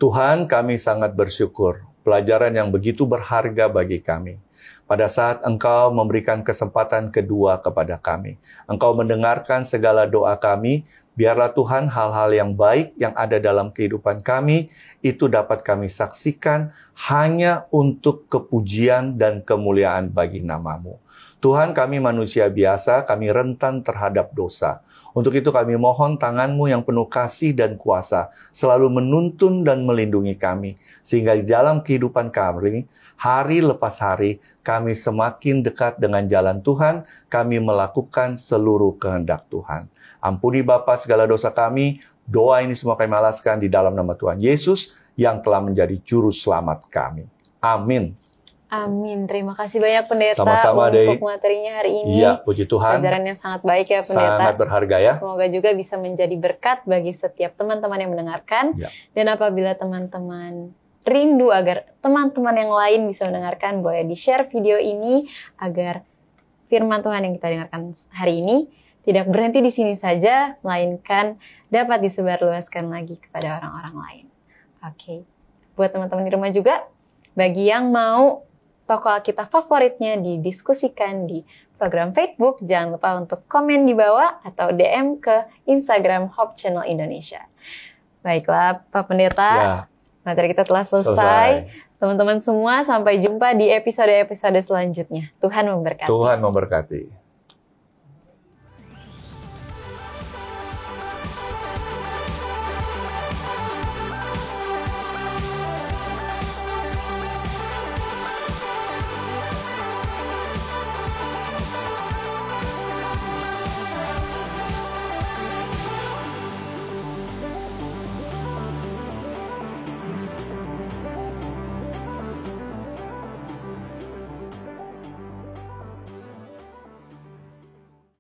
Tuhan, kami sangat bersyukur, pelajaran yang begitu berharga bagi kami. Pada saat Engkau memberikan kesempatan kedua kepada kami, Engkau mendengarkan segala doa kami, biarlah Tuhan hal-hal yang baik yang ada dalam kehidupan kami, itu dapat kami saksikan hanya untuk kepujian dan kemuliaan bagi nama-Mu. Tuhan, kami manusia biasa, kami rentan terhadap dosa. Untuk itu kami mohon tangan-Mu yang penuh kasih dan kuasa, selalu menuntun dan melindungi kami, sehingga di dalam kehidupan kami, hari lepas hari, kami semakin dekat dengan jalan Tuhan, kami melakukan seluruh kehendak Tuhan. Ampuni Bapa segala dosa kami, doa ini semua kami alaskan di dalam nama Tuhan Yesus, yang telah menjadi juru selamat kami. Amin. Amin. Terima kasih banyak pendeta Sama-sama, untuk materinya hari ini. Iya, puji Tuhan. Pelajaran yang sangat baik ya pendeta. Sangat berharga ya. Semoga juga bisa menjadi berkat bagi setiap teman-teman yang mendengarkan. Ya. Dan apabila teman-teman rindu agar teman-teman yang lain bisa mendengarkan, boleh di-share video ini agar firman Tuhan yang kita dengarkan hari ini tidak berhenti di sini saja, melainkan dapat disebarluaskan lagi kepada orang-orang lain. Oke. Buat teman-teman di rumah juga, bagi yang mau tokoh Alkitab favoritnya didiskusikan di program Facebook, jangan lupa untuk komen di bawah atau DM ke Instagram Hope Channel Indonesia. Baiklah, Pak Pendeta, materi kita telah selesai. Teman-teman semua, sampai jumpa di episode-episode selanjutnya. Tuhan memberkati. Tuhan memberkati.